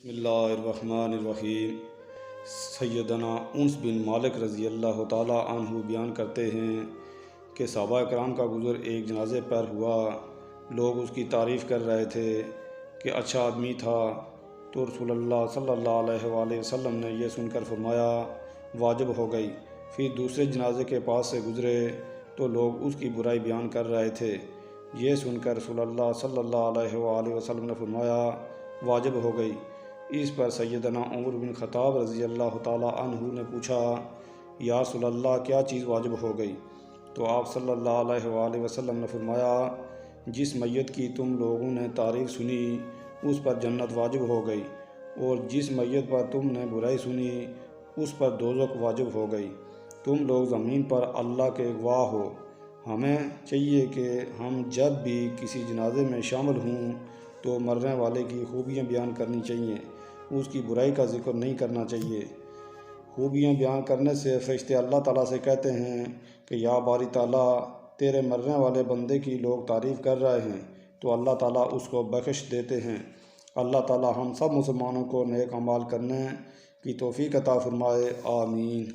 बिस्मिल्लाहिर्रहमानिर्रहीम। सैयदना उन्स बिन मालिक रज़ी अल्लाह ताला अन्हु बयान करते हैं कि सहाबा कराम का गुज़र एक जनाजे पर हुआ। लोग उसकी तारीफ़ कर रहे थे कि अच्छा आदमी था। तो रसूलुल्लाह सल्लल्लाहु अलैहि वसल्लम ने यह सुनकर फरमाया वाजिब हो गई। फिर दूसरे जनाजे के पास से गुज़रे तो लोग उसकी बुराई बयान कर रहे थे। यह सुनकर रसूलुल्लाह सल्लल्लाहु अलैहि वसल्लम ने फरमाया वाजिब हो गई। इस पर सैयदना उमर बिन ख़त्ताब रज़ी अल्लाह ताला अन्हु ने पूछा या रसूलल्लाह क्या चीज़ वाजिब हो गई? तो आप सल्लल्लाहु अलैहि वसल्लम ने फरमाया जिस मैयत की तुम लोगों ने तारीफ़ सुनी उस पर जन्नत वाजिब हो गई, और जिस मैयत पर तुमने बुराई सुनी उस पर दोज़ख वाजिब हो गई। तुम लोग ज़मीन पर अल्लाह के गवाह हो। हमें चाहिए कि हम जब भी किसी जनाजे में शामिल हों तो मरने वाले की खूबियाँ बयान करनी चाहिए, उसकी बुराई का जिक्र नहीं करना चाहिए। खूबियाँ बयान करने से फरिश्ते अल्लाह ताला से कहते हैं कि या बारी ताला, तेरे मरने वाले बंदे की लोग तारीफ़ कर रहे हैं, तो अल्लाह ताला उसको बख्श देते हैं। अल्लाह ताला हम सब मुसलमानों को नेक अमाल करने की तौफीक अता फरमाए। आमीन।